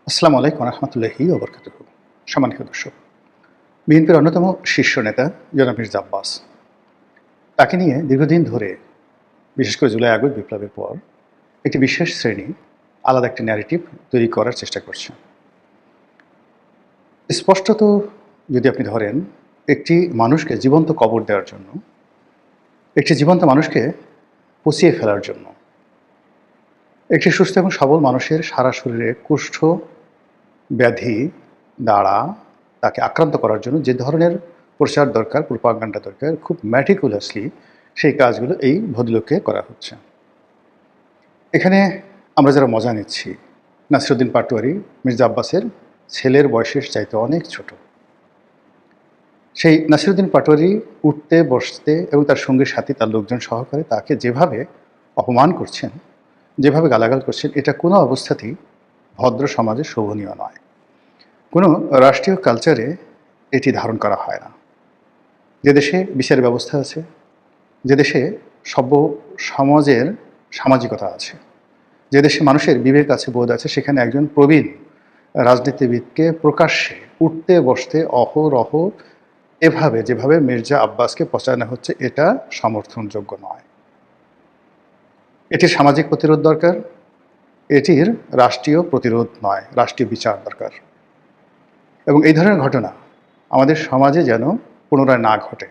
আসসালামু আলাইকুম রহমতুল্লাহি ওবরকাতুহু। সম্মানিত দর্শক, বিএনপির অন্যতম শীর্ষ নেতা জনাব মির্জা আব্বাস, তাকে নিয়ে দীর্ঘদিন ধরে, বিশেষ করে জুলাই আগস্ট বিপ্লবের পর, একটি বিশেষ শ্রেণী আলাদা একটি ন্যারেটিভ তৈরি করার চেষ্টা করছে। স্পষ্টত যদি আপনি ধরেন, একটি মানুষকে জীবন্ত কবর দেওয়ার জন্য, একটি জীবন্ত মানুষকে পচিয়ে ফেলার জন্য, একটি সুস্থ এবং সবল মানুষের সারা শরীরে কুষ্ঠ ব্যাধি দ্বারা তাকে আক্রান্ত করার জন্য যে ধরনের প্রচার দরকার, প্রোপাগান্ডা দরকার, খুব ম্যাটিকুলাসলি সেই কাজগুলো এই ভদ্রলোককে করা হচ্ছে। এখানে আমরা যারা মজা নিচ্ছি, নাসিরুদ্দিন পাটোয়ারি মির্জা আব্বাসের ছেলের বয়সের চাইতে অনেক ছোট। সেই নাসিরুদ্দিন পাটোয়ারি উঠতে বসতে এবং তার সঙ্গী সাথী, তার লোকজন সহকারে তাকে যেভাবে অপমান করছেন, যেভাবে গালাগাল করছেন, এটা কোনো অবস্থাতেই ভদ্র সমাজে শোভনীয় নয়। কোনো রাষ্ট্রীয় কালচারে এটি ধারণ করা হয় না। যে দেশে বিচার ব্যবস্থা আছে, যে দেশে সভ্য সমাজের সামাজিকতা আছে, যে দেশে মানুষের বিবেক আছে, বোধ আছে, সেখানে একজন প্রবীণ রাজনীতিবিদকে প্রকাশ্যে উঠতে বসতে অহরহ এভাবে যেভাবে মির্জা আব্বাসকে পচানো হচ্ছে, এটা সমর্থনযোগ্য নয়। এটির সামাজিক প্রতিরোধ দরকার, এটির রাষ্ট্রীয় প্রতিরোধ নয়, রাষ্ট্রীয় বিচার দরকার। এবং এই ধরনের ঘটনা আমাদের সমাজে যেন পুনরায় না ঘটে,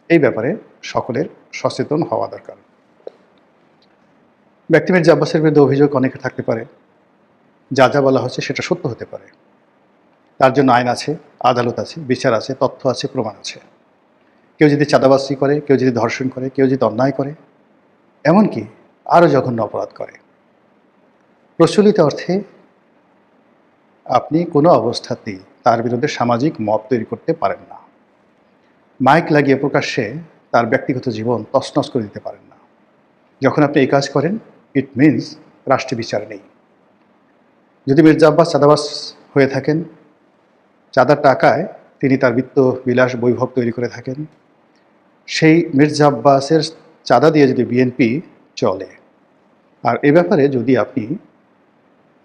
এই ব্যাপারে সকলের সচেতন হওয়া দরকার। ব্যক্তি মির্জা আব্বাসের বিরুদ্ধে অভিযোগ অনেকের থাকতে পারে, যা যা বলা হচ্ছে সেটা সত্য হতে পারে। তার জন্য আইন আছে, আদালত আছে, বিচার আছে, তথ্য আছে, প্রমাণ আছে। কেউ যদি চাঁদাবাজি করে, কেউ যদি ধর্ষণ করে, কেউ যদি অন্যায় করে, এমনকি আরও জঘন্য অপরাধ করে, প্রচলিত অর্থে আপনি কোনো অবস্থাতেই তার বিরুদ্ধে সামাজিক মত তৈরি করতে পারেন না। মাইক লাগিয়ে প্রকাশ্যে তার ব্যক্তিগত জীবন তছনছ করে দিতে পারেন না। যখন আপনি এই কাজ করেন, ইট মিনস রাষ্ট্রীয় বিচার নেই। যদি মির্জা আব্বাস চাঁদাবাজ হয়ে থাকেন, চাঁদার টাকায় তিনি তার বিত্ত বিলাস বৈভব তৈরি করে থাকেন, সেই মির্জা আব্বাসের চাঁদা দিয়ে যদি বিএনপি চলে, আর এ ব্যাপারে যদি আপনি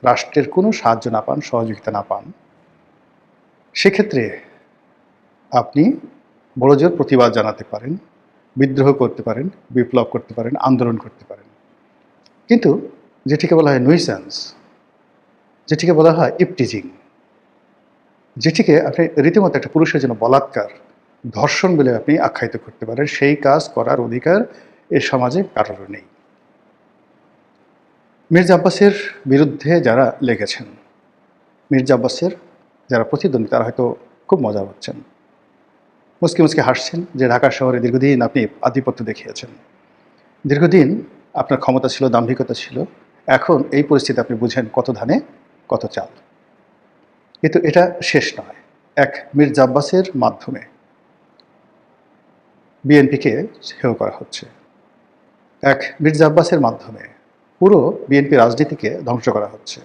রাষ্ট্রের কোনো সাহায্য না পান, সহযোগিতা না পান, সেক্ষেত্রে আপনি বড়জোর প্রতিবাদ জানাতে পারেন, বিদ্রোহ করতে পারেন, বিপ্লব করতে পারেন, আন্দোলন করতে পারেন। কিন্তু যেটিকে বলা হয় নুইসেন্স, যেটিকে বলা হয় ইপটিজিং, যেটিকে আপনি রীতিমতো একটা পুরুষের জন্য বলাৎকার, ধর্ষণ বলে আপনি আখ্যায়িত করতে পারেন, সেই কাজ করার অধিকার এ সমাজে কারোর নেই। মির্জা আব্বাসের বিরুদ্ধে যারা লেগেছেন, মির্জা আব্বাসের যারা প্রতিদ্বন্দ্বী, তারা হয়তো খুব মজা হচ্ছেন, মুচকি মুচকি হাসছেন যে ঢাকা শহরে দীর্ঘদিন আপনি আধিপত্য দেখিয়েছেন, দীর্ঘদিন আপনার ক্ষমতা ছিল, দাম্ভিকতা ছিল, এখন এই পরিস্থিতি আপনি বুঝেন কত ধানে কত চাল। কিন্তু এটা শেষ নয়। এক মির্জা আব্বাসের মাধ্যমে বিএনপিকে হেয় করা হচ্ছে, এক মির্জা আব্বাসের মাধ্যমে পুরো বিএনপি রাজনীতিকে ধ্বংস করা হচ্ছে।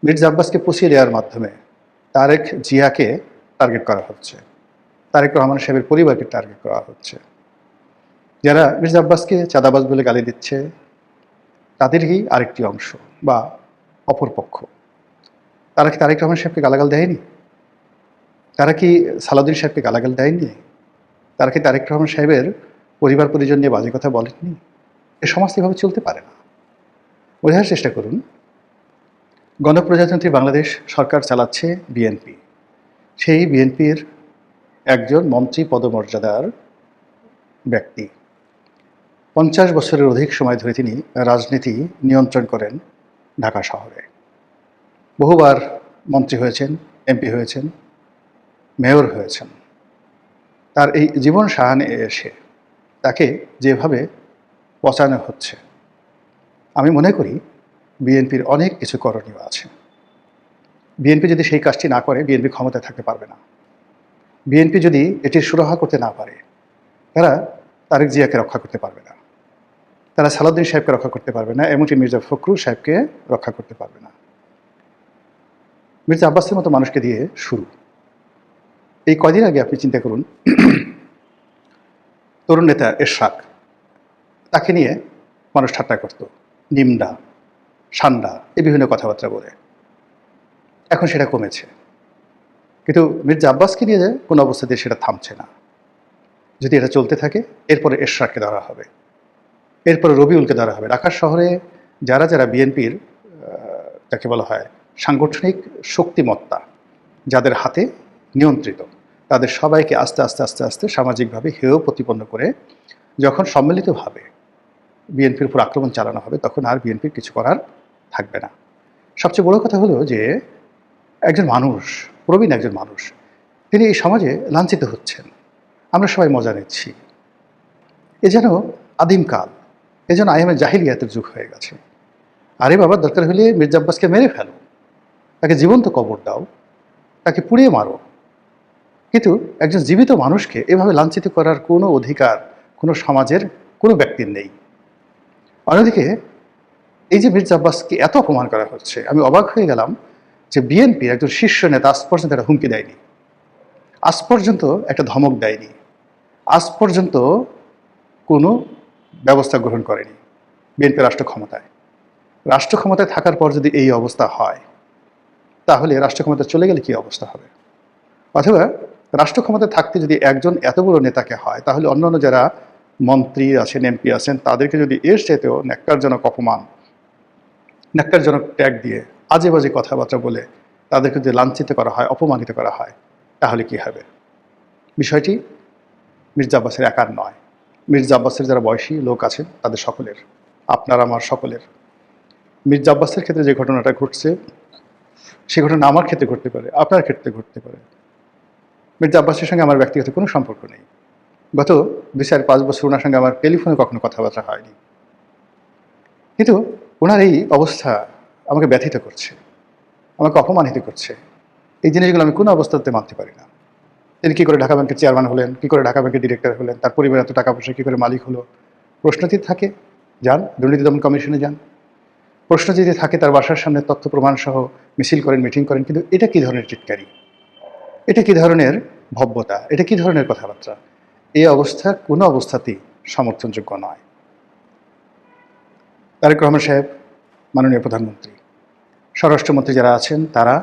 মির্জা আব্বাসকে পুষিয়ে দেওয়ার মাধ্যমে তারেক জিয়াকে টার্গেট করা হচ্ছে, তারেক রহমান সাহেবের পরিবারকে টার্গেট করা হচ্ছে। যারা মির্জা আব্বাসকে চাঁদাবাজ বলে গালি দিচ্ছে, তাদেরই আরেকটি অংশ বা অপরপক্ষ। তারা কি তারেক রহমান সাহেবকে গালাগাল দেয়নি? তারা কি সালাউদ্দিন সাহেবকে গালাগাল দেয়নি? তারা কি তারেক রহমান সাহেবের পরিবার পরিজন নিয়ে বাজে কথা বলেননি? এ সমাজ এভাবে চলতে পারে না। বোঝার চেষ্টা করুন, গণপ্রজাতন্ত্রী বাংলাদেশ সরকার চালাচ্ছে বিএনপি। সেই বিএনপির একজন মন্ত্রী পদমর্যাদার ব্যক্তি 50 বছরের অধিক সময় ধরে তিনি রাজনীতি নিয়ন্ত্রণ করেন ঢাকা শহরে। বহুবার মন্ত্রী হয়েছেন, এমপি হয়েছেন, মেয়র হয়েছেন। তার এই জীবন সাহানে এসে তাকে যেভাবে পচানো হচ্ছে, আমি মনে করি বিএনপির অনেক কিছু করণীয় আছে। বিএনপি যদি সেই কাজটি না করে, বিএনপি ক্ষমতায় থাকতে পারবে না। বিএনপি যদি এটির সুরাহা করতে না পারে, তারা তারেক জিয়াকে রক্ষা করতে পারবে না, তারা সালাউদ্দিন সাহেবকে রক্ষা করতে পারবে না, এমনকি মির্জা ফখরুল সাহেবকে রক্ষা করতে পারবে না। মির্জা আব্বাসের মতো মানুষকে দিয়ে শুরু। এই কদিন আগে আপনি চিন্তা করুন, তরুণ নেতা এরশাদ, তাকে নিয়ে মানুষ ঠাট্টা করত, নিমডা, সান্ডা, এই বিভিন্ন কথাবার্তা বলে। এখন সেটা কমেছে, কিন্তু মির্জা আব্বাসকে নিয়ে কোনো অবস্থাতে সেটা থামছে না। যদি এটা চলতে থাকে, এরপরে এরশাদকে ধরা হবে, এরপরে রবিউলকে ধরা হবে। ঢাকা শহরে যারা যারা বিএনপির যাকে বলা হয় সাংগঠনিক শক্তিমত্তা, যাদের হাতে নিয়ন্ত্রিত, তাদের সবাইকে আস্তে আস্তে আস্তে আস্তে সামাজিকভাবে হেয় প্রতিপন্ন করে যখন সম্মিলিতভাবে বিএনপির উপর আক্রমণ চালানো হবে, তখন আর বিএনপির কিছু করার থাকবে না। সবচেয়ে বড় কথা হলো যে একজন মানুষ, প্রবীণ একজন মানুষ, তিনি এই সমাজে লাঞ্ছিত হচ্ছেন, আমরা সবাই মজা নিচ্ছি। এ যেন আদিমকাল, এ যেন আইএমএ জাহিলিয়াতের যুগ হয়ে গেছে। আরে বাবা, দরকার হলে মির্জা আব্বাসকে মেরে ফেলো, তাকে জীবন্ত কবর দাও, তাকে পুড়িয়ে মারো, কিন্তু একজন জীবিত মানুষকে এভাবে লাঞ্ছিত করার কোনো অধিকার কোনো সমাজের কোনো ব্যক্তির নেই। অন্যদিকে এই যে মির্জা আব্বাসকে এত অপমান করা হচ্ছে, আমি অবাক হয়ে গেলাম যে বিএনপি একজন শীর্ষ নেতা আজ পর্যন্ত একটা হুমকি দেয়নি, আজ পর্যন্ত একটা ধমক দেয়নি, আজ পর্যন্ত কোনো ব্যবস্থা গ্রহণ করেনি। বিএনপি রাষ্ট্র ক্ষমতায় থাকার পর যদি এই অবস্থা হয়, তাহলে রাষ্ট্র ক্ষমতায় চলে গেলে কী অবস্থা হবে? অথবা রাষ্ট্র ক্ষমতায় থাকতে যদি একজন এত বড় নেতাকে হয়, তাহলে অন্যান্য যারা মন্ত্রী আছেন, এমপি আছেন, তাদেরকে যদি এর চাইতেও ন্যাক্কারজনক অপমান, ন্যাক্কারজনক ট্যাগ দিয়ে আজে বাজে কথাবার্তা বলে তাদেরকে যদি লাঞ্ছিত করা হয়, অপমানিত করা হয়, তাহলে কি হবে? বিষয়টি মির্জা আব্বাসের একার নয়, মির্জা আব্বাসের যারা বয়সী লোক আছেন তাদের সকলের, আপনার আমার সকলের। মির্জা আব্বাসের ক্ষেত্রে যে ঘটনাটা ঘটছে, সে ঘটনা আমার ক্ষেত্রে ঘটতে পারে, আপনার ক্ষেত্রে ঘটতে পারে। মির্জা আব্বাসের সঙ্গে আমার ব্যক্তিগত কোনো সম্পর্ক নেই, গত 2-4-5 বছর ওনার সঙ্গে আমার টেলিফোনে কখনো কথাবার্তা হয়নি, কিন্তু ওনার এই অবস্থা আমাকে ব্যথিত করছে, আমাকে অপমানিত করছে। এই জিনিসগুলো আমি কোনো অবস্থাতে মানতে পারি না। তিনি কী করে ঢাকা ব্যাংকের চেয়ারম্যান হলেন, কী করে ঢাকা ব্যাংকের ডিরেক্টর হলেন, তার পরিবার এত টাকা পয়সা কী করে মালিক হলো? প্রশ্ন যদি থাকে, যান দুর্নীতি দমন কমিশনে যান। প্রশ্ন যদি থাকে, তার বাসার সামনে তথ্য প্রমাণ সহ মিছিল করেন, মিটিং করেন। কিন্তু এটা কী ধরনের চিৎকারি, এটা কী ধরনের ভব্যতা, এটা কী ধরনের কথাবার্তা? এই অবস্থা কোনো অবস্থাতেই সমর্থনযোগ্য নয়। তারেক রহমান সাহেব, মাননীয় প্রধানমন্ত্রী, স্বরাষ্ট্রমন্ত্রী যারা আছেন তারা,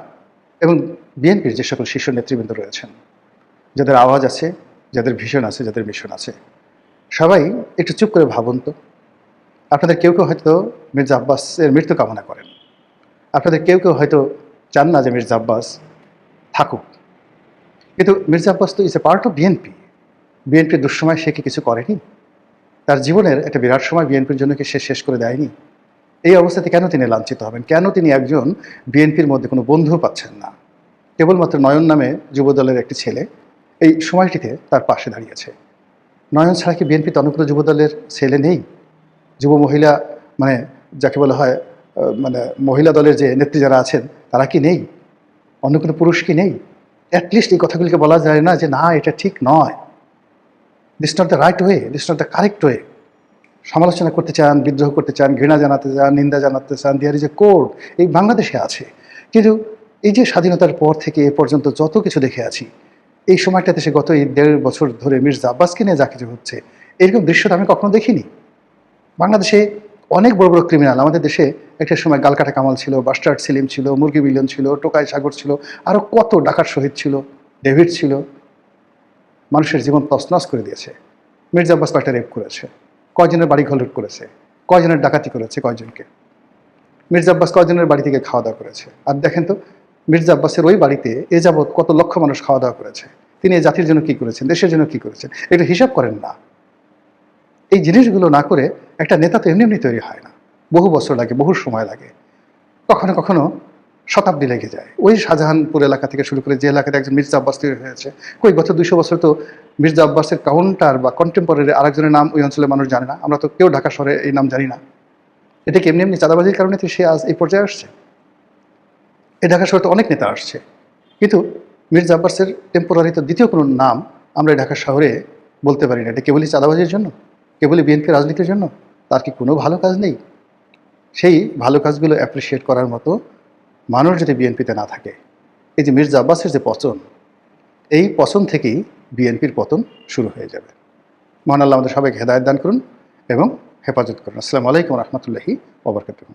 এবং বিএনপির যে সকল শীর্ষ নেতৃবৃন্দ রয়েছেন, যাদের আওয়াজ আছে, যাদের ভিশন আছে, যাদের মিশন আছে, সবাই একটু চুপ করে ভাবুন তো। আপনাদের কেউ কেউ হয়তো মির্জা আব্বাসের মৃত্যু কামনা করেন, আপনাদের কেউ কেউ হয়তো চান না যে মির্জা আব্বাস থাকুক, কিন্তু মির্জা আব্বাস তো is a part of BNP. বিএনপির দুঃসময় সে কি কিছু করেনি? তার জীবনের একটা বিরাট সময় বিএনপির জন্য কি সে শেষ করে দেয়নি? এই অবস্থাতে কেন তিনি লাঞ্ছিত হবেন? কেন তিনি একজন বিএনপির মধ্যে কোনো বন্ধু পাচ্ছেন না? কেবলমাত্র নয়ন নামে যুবদলের একটি ছেলে এই সময়টিতে তার পাশে দাঁড়িয়েছে। নয়ন ছাড়া কি বিএনপিতে অন্য কোনো যুবদলের ছেলে নেই? যুব মহিলা, মানে যাকে বলা হয় মানে মহিলা দলের যে নেত্রী যারা আছেন, তারা কি নেই? অন্য কোনো পুরুষ কি নেই? অ্যাটলিস্ট এই কথাগুলিকে বলা যায় না যে না, এটা ঠিক নয়, this not the right way, this not the correct way. সমালোচনা করতে চান, বিদ্রোহ করতে চান, ঘৃণা জানাতে চান, নিন্দা জানাতে চান, দেয়ার ইজ এ কোড, এই বাংলাদেশে আছে। কিন্তু এই যে স্বাধীনতার পর থেকে এ পর্যন্ত যত কিছু দেখে আছি, এই সময়টাতে সে গত 1.5 বছর ধরে মির্জা আব্বাসকে নিয়ে যা কিছু হচ্ছে, এরকম দৃশ্যটা আমি কখনো দেখিনি। বাংলাদেশে অনেক বড় বড় ক্রিমিনাল, আমাদের দেশে একটা সময় গালকাটা কামাল ছিল, বাস্টার্ড সেলিম ছিল, মুরগি মিলন ছিল, টোকাই সাগর ছিল, আরও কত ডাকাত শহীদ ছিল, ডেভিড ছিল, মানুষের জীবন তছনছ করে দিয়েছে। মির্জা আব্বাস কয়েকটা রেপ করেছে, কয়জনের বাড়ি ঘর লুট করেছে, কয়জনের ডাকাতি করেছে, কয়জনকে। মির্জা আব্বাস কয়জনের বাড়ি থেকে খাওয়া দাওয়া করেছে? আর দেখেন তো, মির্জা আব্বাসের ওই বাড়িতে এ যাবৎ কত লক্ষ মানুষ খাওয়া দাওয়া করেছে, তিনি এই জাতির জন্য কী করেছেন, দেশের জন্য কী করেছেন, এটা হিসাব করেন না। এই জিনিসগুলো না করে একটা নেতা তো এমনি এমনি তৈরি হয় না, বহু বছর লাগে, বহু সময় লাগে, কখনো কখনো শতাব্দী লেগে যায়। ওই শাহজাহানপুর এলাকা থেকে শুরু করে যে এলাকাতে একজন মির্জা আব্বাস তৈরি হয়েছে, কই গত 200 বছর তো মির্জা আব্বাসের কাউন্টার বা কন্টেম্পোরারি আরেকজনের নাম ওই অঞ্চলের মানুষ জানে না, আমরা তো কেউ ঢাকা শহরে এই নাম জানি না। এটা কি এমনি এমনি চাঁদাবাজির কারণে তো সে আজ এই পর্যায়ে আসছে? এই ঢাকা শহরে তো অনেক নেতা আসছে, কিন্তু মির্জা আব্বাসের টেম্পোরারি তো দ্বিতীয় কোনো নাম আমরা এই ঢাকা শহরে বলতে পারি না। এটা কেবলই চাঁদাবাজির জন্য, কেবলই বিএনপি রাজনীতির জন্য? তার কি কোনো ভালো কাজ নেই? সেই ভালো কাজগুলো অ্যাপ্রিসিয়েট করার মতো মানুষ যদি বিএনপিতে না থাকে, এই যে মির্জা আব্বাসের যে পতন, এই পতন থেকেই বিএনপির পতন শুরু হয়ে যাবে। মহান আল্লাহ আমাদের সবাইকে হেদায়েত দান করুন এবং হেফাজত করুন। আসসালামু আলাইকুম রহমতুল্লাহি ওয়া বারাকাতুহু।